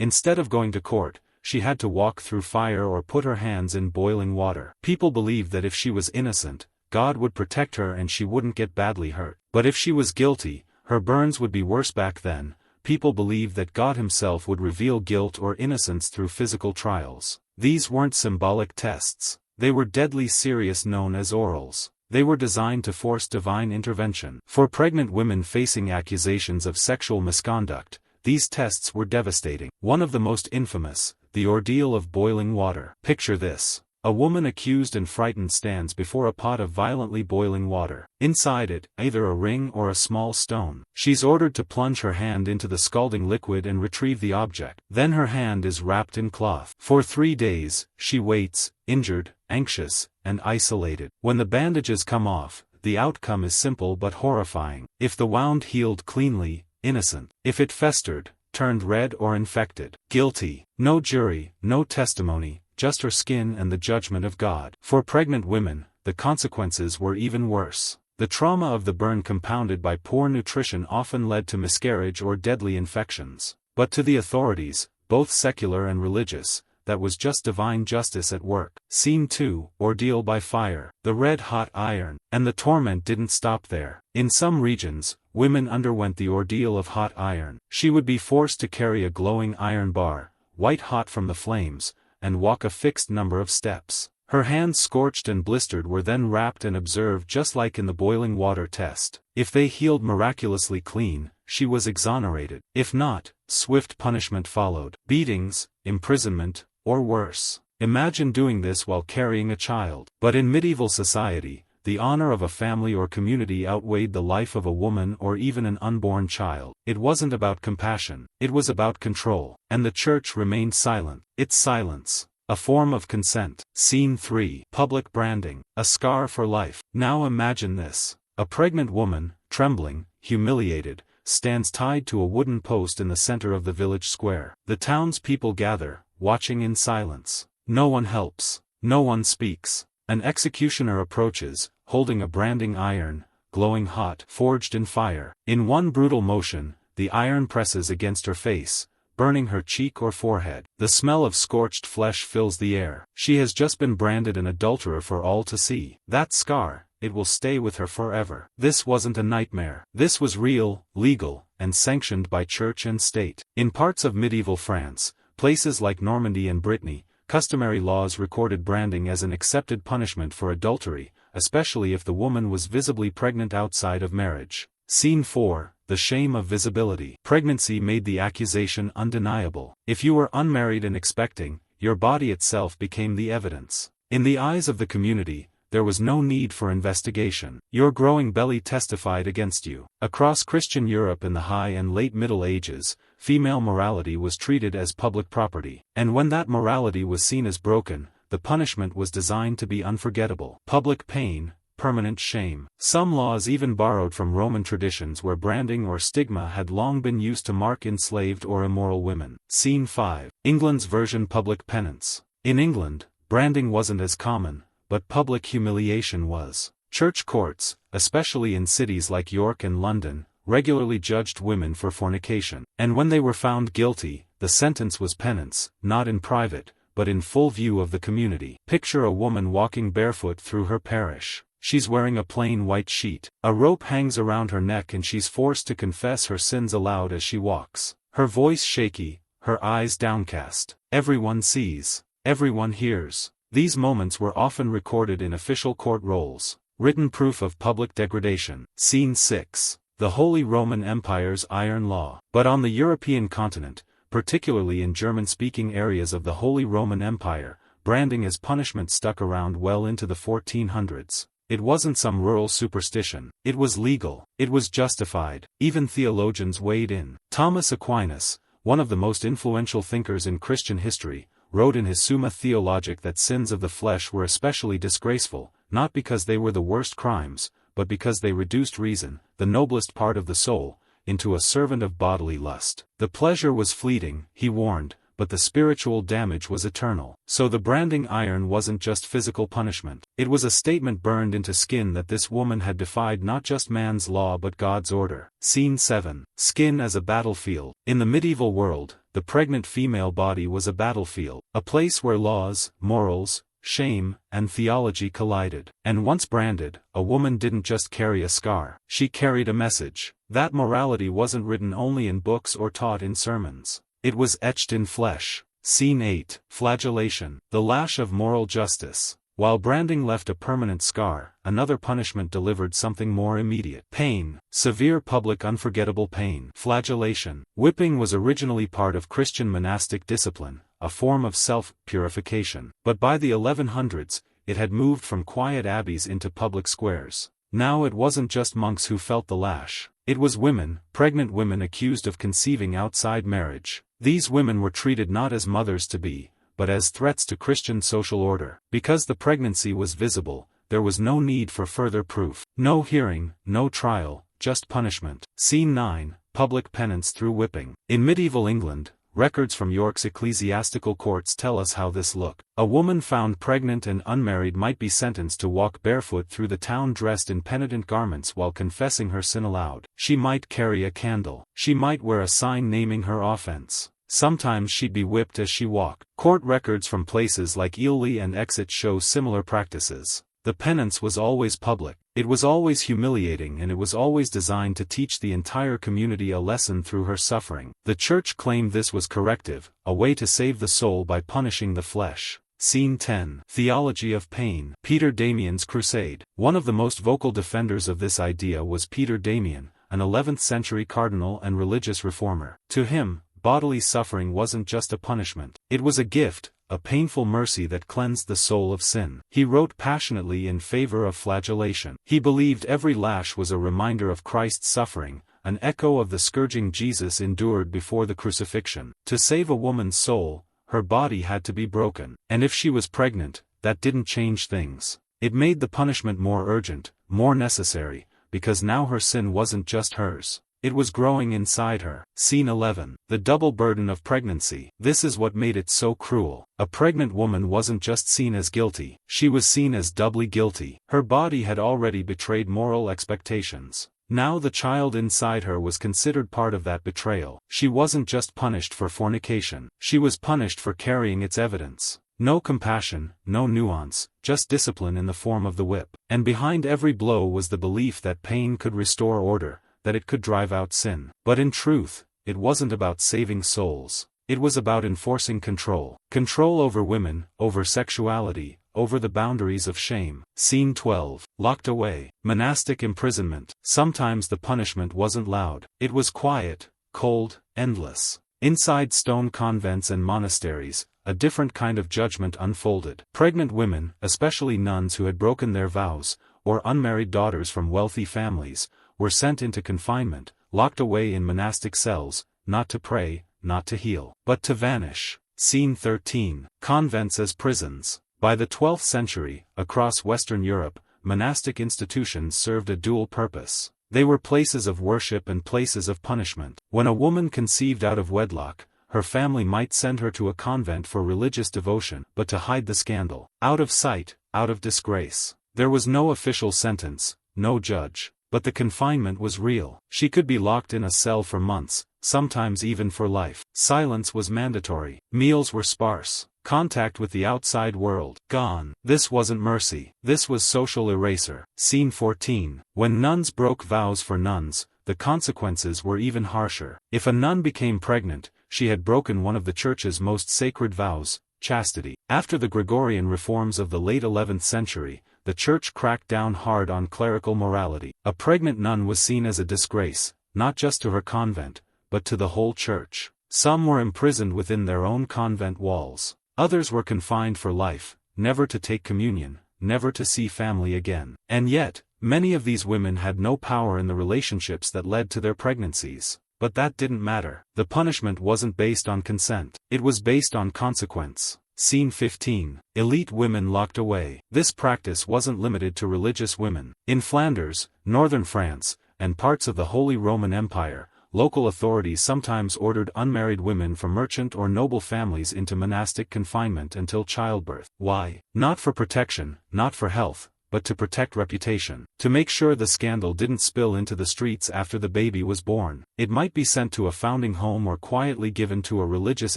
Instead of going to court, she had to walk through fire or put her hands in boiling water. People believed that if she was innocent, God would protect her and she wouldn't get badly hurt. But if she was guilty, her burns would be worse. Back then, people believed that God himself would reveal guilt or innocence through physical trials. These weren't symbolic tests. They were deadly serious, known as orals. They were designed to force divine intervention. For pregnant women facing accusations of sexual misconduct, these tests were devastating. One of the most infamous, the ordeal of boiling water. Picture this. A woman accused and frightened stands before a pot of violently boiling water. Inside it, either a ring or a small stone. She's ordered to plunge her hand into the scalding liquid and retrieve the object. Then her hand is wrapped in cloth. For 3 days, she waits, injured, anxious, and isolated. When the bandages come off, the outcome is simple but horrifying. If the wound healed cleanly, innocent. If it festered, turned red or infected, guilty. No jury, no testimony, just her skin and the judgment of God. For pregnant women, the consequences were even worse. The trauma of the burn compounded by poor nutrition often led to miscarriage or deadly infections. But to the authorities, both secular and religious, that was just divine justice at work. Scene 2, Ordeal by Fire. The red-hot iron. And the torment didn't stop there. In some regions, women underwent the ordeal of hot iron. She would be forced to carry a glowing iron bar, white-hot from the flames, and walk a fixed number of steps. Her hands, scorched and blistered, were then wrapped and observed just like in the boiling water test. If they healed miraculously clean, she was exonerated. If not, swift punishment followed. Beatings, imprisonment, or worse. Imagine doing this while carrying a child. But in medieval society, the honor of a family or community outweighed the life of a woman or even an unborn child. It wasn't about compassion, it was about control. And the church remained silent. Its silence, a form of consent. Scene 3. Public branding. A scar for life. Now imagine this. A pregnant woman, trembling, humiliated, stands tied to a wooden post in the center of the village square. The townspeople gather, watching in silence. No one helps. No one speaks. An executioner approaches, holding a branding iron, glowing hot, forged in fire. In one brutal motion, the iron presses against her face, burning her cheek or forehead. The smell of scorched flesh fills the air. She has just been branded an adulterer for all to see. That scar, it will stay with her forever. This wasn't a nightmare. This was real, legal, and sanctioned by church and state. In parts of medieval France, places like Normandy and Brittany, customary laws recorded branding as an accepted punishment for adultery, especially if the woman was visibly pregnant outside of marriage. Scene 4. The shame of visibility. Pregnancy made the accusation undeniable. If you were unmarried and expecting, your body itself became the evidence. In the eyes of the community, there was no need for investigation. Your growing belly testified against you. Across Christian Europe in the High and Late Middle Ages, female morality was treated as public property. And when that morality was seen as broken, the punishment was designed to be unforgettable. Public pain, permanent shame. Some laws even borrowed from Roman traditions where branding or stigma had long been used to mark enslaved or immoral women. Scene 5. England's version. Public penance. In England, branding wasn't as common, but public humiliation was. Church courts, especially in cities like York and London, regularly judged women for fornication. And when they were found guilty, the sentence was penance, not in private, but in full view of the community. Picture a woman walking barefoot through her parish. She's wearing a plain white sheet. A rope hangs around her neck and she's forced to confess her sins aloud as she walks. Her voice shaky, her eyes downcast. Everyone sees. Everyone hears. These moments were often recorded in official court rolls. Written proof of public degradation. Scene 6. The Holy Roman Empire's Iron Law. But on the European continent, particularly in German-speaking areas of the Holy Roman Empire, branding as punishment stuck around well into the 1400s. It wasn't some rural superstition. It was legal. It was justified. Even theologians weighed in. Thomas Aquinas, one of the most influential thinkers in Christian history, wrote in his Summa Theologica that sins of the flesh were especially disgraceful, not because they were the worst crimes, but because they reduced reason, the noblest part of the soul, into a servant of bodily lust. The pleasure was fleeting, he warned, but the spiritual damage was eternal. So the branding iron wasn't just physical punishment. It was a statement burned into skin that this woman had defied not just man's law but God's order. Scene 7. Skin as a battlefield. In the medieval world, the pregnant female body was a battlefield, a place where laws, morals, shame, and theology collided. And once branded, a woman didn't just carry a scar. She carried a message. That morality wasn't written only in books or taught in sermons. It was etched in flesh. Scene 8. Flagellation. The lash of moral justice. While branding left a permanent scar, another punishment delivered something more immediate. Pain. Severe public unforgettable pain. Flagellation. Whipping was originally part of Christian monastic discipline, a form of self-purification. But by the 1100s, it had moved from quiet abbeys into public squares. Now it wasn't just monks who felt the lash. It was women, pregnant women accused of conceiving outside marriage. These women were treated not as mothers-to-be, but as threats to Christian social order. Because the pregnancy was visible, there was no need for further proof. No hearing, no trial, just punishment. Scene 9. Public penance through whipping. In medieval England, records from York's ecclesiastical courts tell us how this looked. A woman found pregnant and unmarried might be sentenced to walk barefoot through the town dressed in penitent garments while confessing her sin aloud. She might carry a candle. She might wear a sign naming her offense. Sometimes she'd be whipped as she walked. Court records from places like Ely and Exeter show similar practices. The penance was always public. It was always humiliating, and it was always designed to teach the entire community a lesson through her suffering. The church claimed this was corrective, a way to save the soul by punishing the flesh. Scene 10. Theology of pain. Peter Damian's crusade. One of the most vocal defenders of this idea was Peter Damian, an 11th-century cardinal and religious reformer. To him, bodily suffering wasn't just a punishment. It was a gift, a painful mercy that cleansed the soul of sin. He wrote passionately in favor of flagellation. He believed every lash was a reminder of Christ's suffering, an echo of the scourging Jesus endured before the crucifixion. To save a woman's soul, her body had to be broken. And if she was pregnant, that didn't change things. It made the punishment more urgent, more necessary, because now her sin wasn't just hers. It was growing inside her. Scene 11. The double burden of pregnancy. This is what made it so cruel. A pregnant woman wasn't just seen as guilty, she was seen as doubly guilty. Her body had already betrayed moral expectations. Now the child inside her was considered part of that betrayal. She wasn't just punished for fornication, she was punished for carrying its evidence. No compassion, no nuance, just discipline in the form of the whip. And behind every blow was the belief that pain could restore order, that it could drive out sin. But in truth, it wasn't about saving souls. It was about enforcing control. Control over women, over sexuality, over the boundaries of shame. Scene 12. Locked away. Monastic imprisonment. Sometimes the punishment wasn't loud. It was quiet, cold, endless. Inside stone convents and monasteries, a different kind of judgment unfolded. Pregnant women, especially nuns who had broken their vows, or unmarried daughters from wealthy families, were sent into confinement, locked away in monastic cells, not to pray, not to heal, but to vanish. Scene 13. Convents as prisons. By the 12th century, across Western Europe, monastic institutions served a dual purpose. They were places of worship and places of punishment. When a woman conceived out of wedlock, her family might send her to a convent for religious devotion, but to hide the scandal. Out of sight, out of disgrace. There was no official sentence, no judge. But the confinement was real. She could be locked in a cell for months, sometimes even for life. Silence was mandatory. Meals were sparse. Contact with the outside world gone. This wasn't mercy. This was social eraser. Scene 14. When nuns broke vows for nuns, the consequences were even harsher. If a nun became pregnant, she had broken one of the Church's most sacred vows, chastity. After the Gregorian reforms of the late 11th century, the Church cracked down hard on clerical morality. A pregnant nun was seen as a disgrace, not just to her convent, but to the whole Church. Some were imprisoned within their own convent walls. Others were confined for life, never to take communion, never to see family again. And yet, many of these women had no power in the relationships that led to their pregnancies. But that didn't matter. The punishment wasn't based on consent. It was based on consequence. Scene 15. Elite women locked away. This practice wasn't limited to religious women. In Flanders, northern France, and parts of the Holy Roman Empire, local authorities sometimes ordered unmarried women from merchant or noble families into monastic confinement until childbirth. Why? Not for protection, not for health, but to protect reputation. To make sure the scandal didn't spill into the streets after the baby was born. It might be sent to a founding home or quietly given to a religious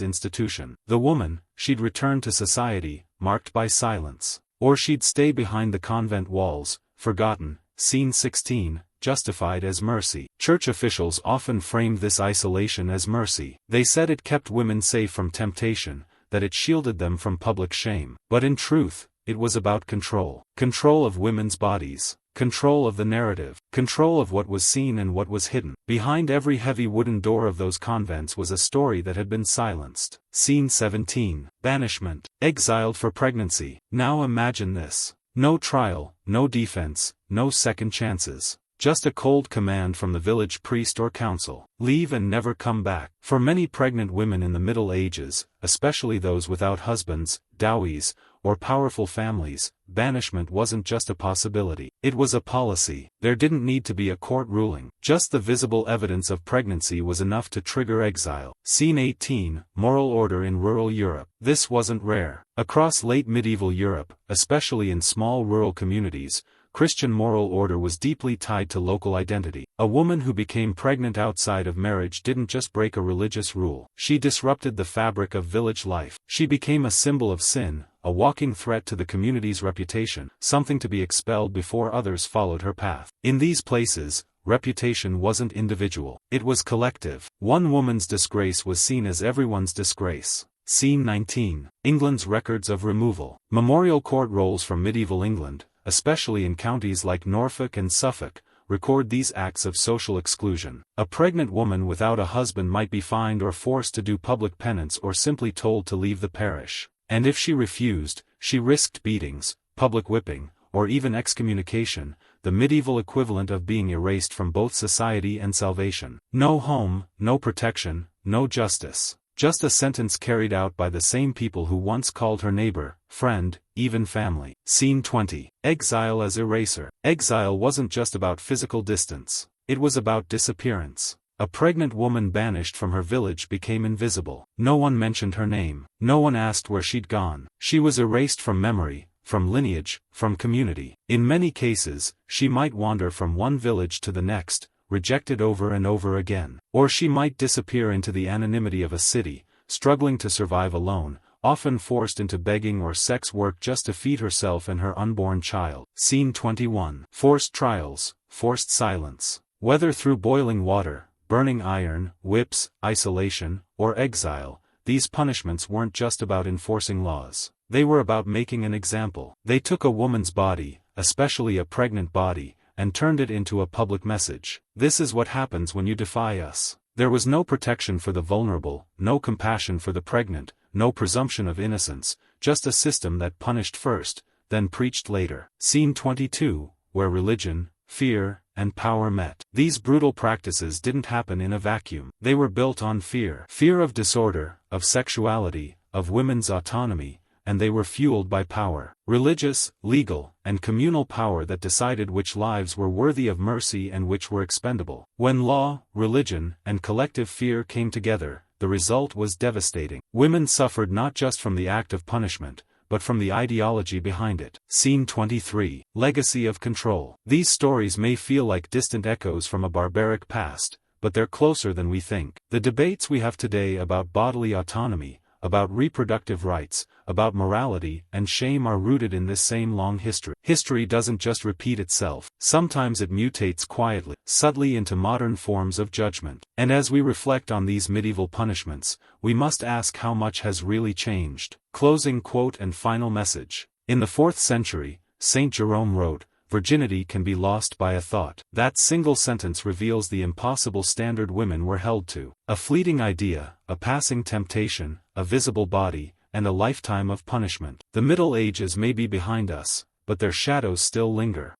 institution. The woman, she'd return to society, marked by silence. Or she'd stay behind the convent walls, forgotten, scene 16, justified as mercy. Church officials often framed this isolation as mercy. They said it kept women safe from temptation, that it shielded them from public shame. But in truth, it was about control. Control of women's bodies. Control of the narrative. Control of what was seen and what was hidden. Behind every heavy wooden door of those convents was a story that had been silenced. Scene 17. Banishment. Exiled for pregnancy. Now imagine this. No trial, no defense, no second chances. Just a cold command from the village priest or council. Leave and never come back. For many pregnant women in the Middle Ages, especially those without husbands, dowries, or powerful families, banishment wasn't just a possibility. It was a policy. There didn't need to be a court ruling. Just the visible evidence of pregnancy was enough to trigger exile. Scene 18. Moral order in rural Europe. This wasn't rare. Across late medieval Europe, especially in small rural communities, Christian moral order was deeply tied to local identity. A woman who became pregnant outside of marriage didn't just break a religious rule. She disrupted the fabric of village life. She became a symbol of sin, a walking threat to the community's reputation, something to be expelled before others followed her path. In these places, reputation wasn't individual. It was collective. One woman's disgrace was seen as everyone's disgrace. Scene 19. England's records of removal. Memorial court rolls from medieval England, especially in counties like Norfolk and Suffolk, record these acts of social exclusion. A pregnant woman without a husband might be fined or forced to do public penance or simply told to leave the parish. And if she refused, she risked beatings, public whipping, or even excommunication, the medieval equivalent of being erased from both society and salvation. No home, no protection, no justice. Just a sentence carried out by the same people who once called her neighbor, friend, even family. Scene 20. Exile as eraser. Exile wasn't just about physical distance. It was about disappearance. A pregnant woman banished from her village became invisible. No one mentioned her name. No one asked where she'd gone. She was erased from memory, from lineage, from community. In many cases, she might wander from one village to the next, rejected over and over again. Or she might disappear into the anonymity of a city, struggling to survive alone, often forced into begging or sex work just to feed herself and her unborn child. Scene 21. Forced trials, forced silence. Whether through boiling water, burning iron, whips, isolation, or exile, these punishments weren't just about enforcing laws. They were about making an example. They took a woman's body, especially a pregnant body, and turned it into a public message. This is what happens when you defy us. There was no protection for the vulnerable, no compassion for the pregnant, no presumption of innocence, just a system that punished first, then preached later. Scene 22, where religion, fear, and power met. These brutal practices didn't happen in a vacuum. They were built on fear. Fear of disorder, of sexuality, of women's autonomy, and they were fueled by power. Religious, legal, and communal power that decided which lives were worthy of mercy and which were expendable. When law, religion, and collective fear came together, the result was devastating. Women suffered not just from the act of punishment, but from the ideology behind it. Scene 23. Legacy of control. These stories may feel like distant echoes from a barbaric past, but they're closer than we think. The debates we have today about bodily autonomy, about reproductive rights, about morality and shame are rooted in this same long history. History doesn't just repeat itself. Sometimes it mutates quietly, subtly into modern forms of judgment. And as we reflect on these medieval punishments, we must ask how much has really changed. Closing quote and final message. In the 4th century, Saint Jerome wrote, "Virginity can be lost by a thought." That single sentence reveals the impossible standard women were held to. A fleeting idea, a passing temptation, a visible body, and a lifetime of punishment. The Middle Ages may be behind us, but their shadows still linger.